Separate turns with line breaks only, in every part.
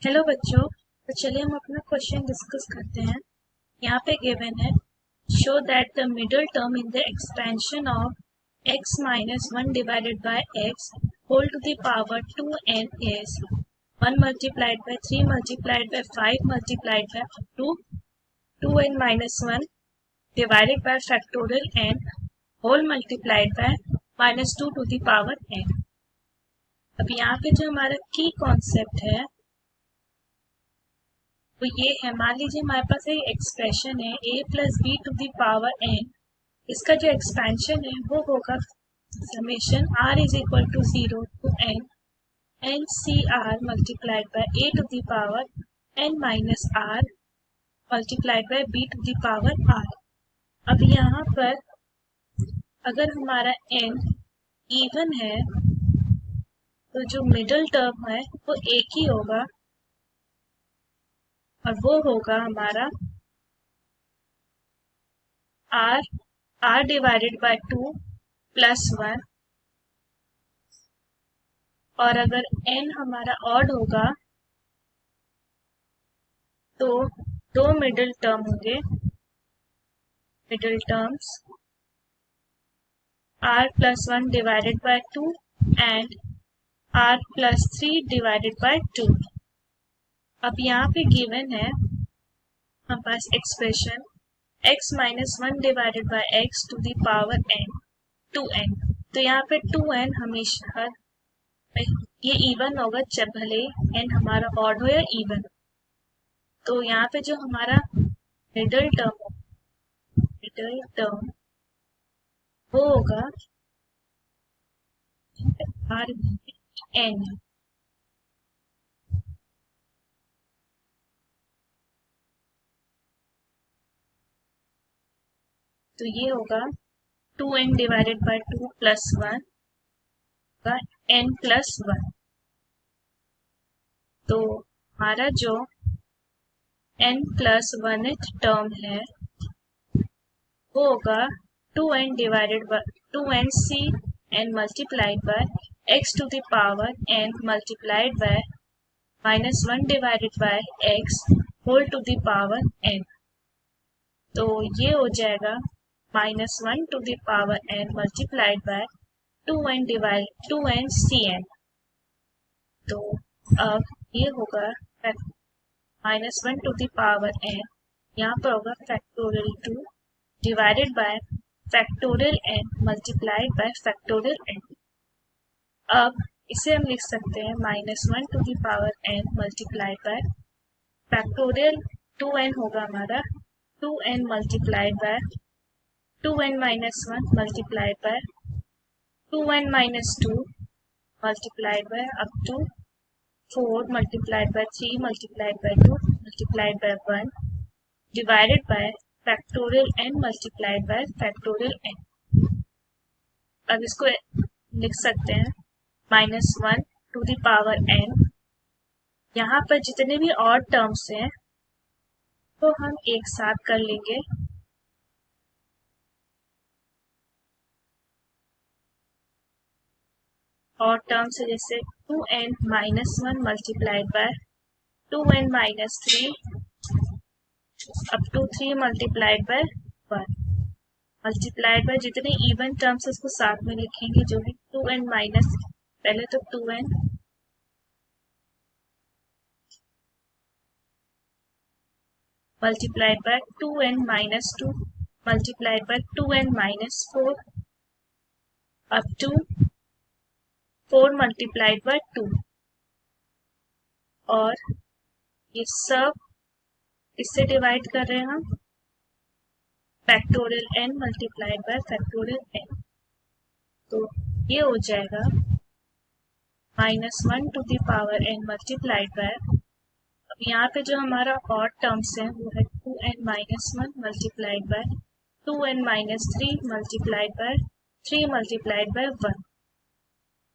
Hello बच्चों। तो चलिए हम अपना क्वेश्चन डिस्कस करते हैं। यहाँ पे गिवन है, show that the middle term in the expansion of x minus one divided by x whole to the power 2n is 1 multiplied by 3 multiplied by 5 multiplied by up to 2n minus one divided by factorial n whole multiplied by minus 2 to the power n। अब यहाँ पे जो हमारा की concept है तो ये है, मान लीजिए हमारे पास एक एक्सप्रेशन है a plus b to the power n। इसका जो एक्सपेंशन है वो होगा summation r is equal to 0 to n c r multiplied by a to the power n minus r multiplied by b to the power r। अब यहाँ पर अगर हमारा n इवन है तो जो मिडिल टर्म है वो एक ही होगा और वो होगा हमारा r डिवाइडेड बाय 2 प्लस 1। और अगर n हमारा ऑड होगा तो दो मिडिल टर्म होंगे, middle terms r plus 1 divided by 2 and r plus 3 divided by 2। अब यहाँ पे गिवन है हमारे पास expression x minus one divided by x to the power n 2n। तो यहाँ पे 2n हमेशा ये इवन होगा जब भले n हमारा ऑड हो या इवन। तो यहाँ पे जो हमारा मिडिल टर्म वो होगा r n। तो ये होगा 2n डिवाइडेड बाय 2 प्लस 1 का n प्लस 1। तो हमारा जो n प्लस वन टर्म है वो होगा 2n divided by 2n c n multiplied by x to the power n multiplied by minus one divided by x whole to the power n। तो ये हो जाएगा minus one to the power n multiplied by 2n c n। तो अब ये होगा minus one to the power n, यहाँ पर होगा factorial 2 divided by factorial n multiplied by factorial n। अब इसे हम लिख सकते हैं minus one to the power n multiplied by factorial 2n होगा हमारा 2n multiplied by 2n minus one multiplied by 2n minus 2 multiplied by up to 4 multiplied by 3 multiplied by 2 multiplied by 1 divided by factorial n multiplied by factorial n। अब इसको लिख सकते हैं minus one to the power n। यहाँ पर जितने भी odd terms हैं तो हम एक साथ कर लेंगे। ऑड टर्म्स है जैसे 2n minus one multiplied by 2n minus 3 up to 3 multiplied by 1 multiplied by जितने इवन टर्म्स उसको साथ में लिखेंगे जो है 2n माइनस, पहले तो 2n multiplied by 2n minus 2 multiplied by 2n minus 4 up to 4 multiplied by 2। और ये सब इससे डिवाइड कर रहे हैं हम factorial n multiplied by factorial n। तो ये हो जाएगा minus one to the power n multiplied bye, अब यहाँ पे जो हमारा ऑड टर्म्स है वो है 2n minus one multiplied by 2n minus 3 multiplied by 3 multiplied by 1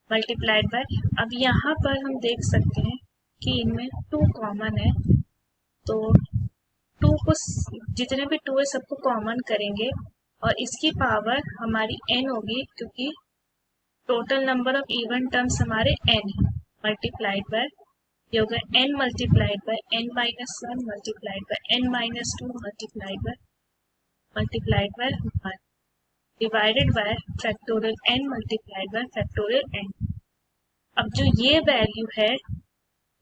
multiplied bye. अब यहाँ पर हम देख सकते हैं कि इनमें 2 कॉमन है, तो 2 को जितने भी 2 है सबको कॉमन करेंगे और इसकी पावर हमारी n होगी क्योंकि total number of even terms हमारे n है मल्टीप्लाइड बाय ये होगा n multiplied bye n minus one multiplied bye n minus two multiplied by 1 divided by factorial n multiplied by factorial n। अब जो ये वैल्यू है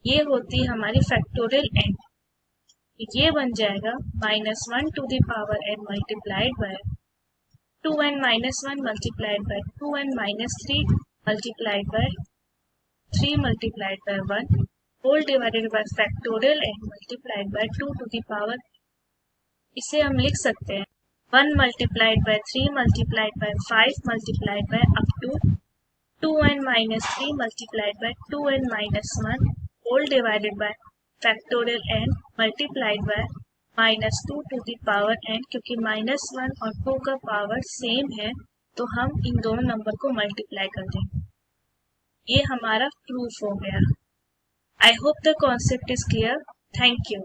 ये होती है हमारी फैक्टोरियल n, ये बन जाएगा -1 to the power n multiplied by 2n minus one multiplied by 2n minus three multiplied by 3 multiplied by 1 whole divided by factorial n multiplied by 2 to the power. इसे हम लिख सकते हैं 1 multiplied by 3 multiplied by 5 multiplied by up to 2n minus 3 multiplied by 2n minus 1 whole divided by factorial n multiplied by -2 to the power n। क्योंकि -1 और 2 का power same है तो हम इन दोनों नंबर को मल्टीप्लाई कर देंगे। ये हमारा प्रूफ हो गया। I hope the concept is clear. Thank you.